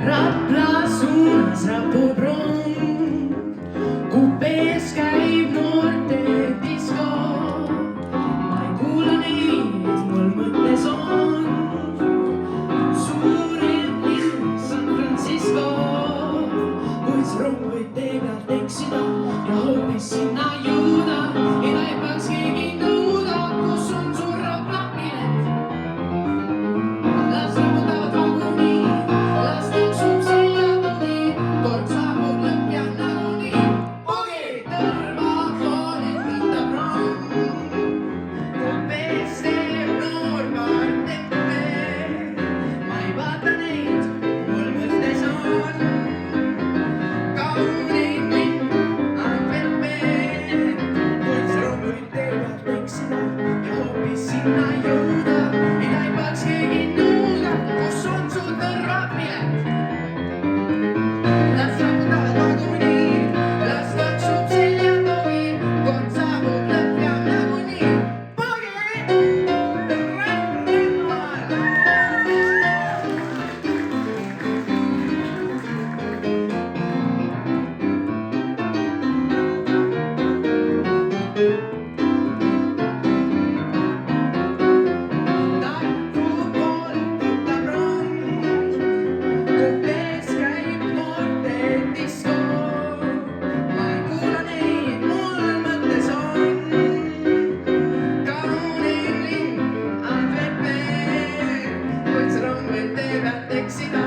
Rapla suunas rapub rong, kupees käib noorte disko. Ma ei kuula neid, mul mõttes on suurem linn San Francisco, kuid see rong võib tee pealt eksida ja hoopis sinna jõuda. Ei taibaks keegi nõuda, kus on suur Rapla pilet. Las raputavad vaguni, las tõksub seljatuni, kord saabub lõpp ja nagunii. Ogi tõrvab loonet, võtab rong, kupees teeb noor kaart ette. Ma ei vaata neid, mul mõttes on kauneim linn Antwerpen, kuid see rong võib tee pealt eksida ja hoopis sinna jõuda. Ei taibaks keegi nõuda, kus on su tõrvapilet. Las raputavad vaguni, las tõksub seljatuni, kord saabub lõpp ja nagunii. Tartu poolt võtab rong, kupees käib noorte disko. Ma ei kuula neid, mul mõttes on kauneim linn Antwerpen, kuid see rong võib tee pealt eksida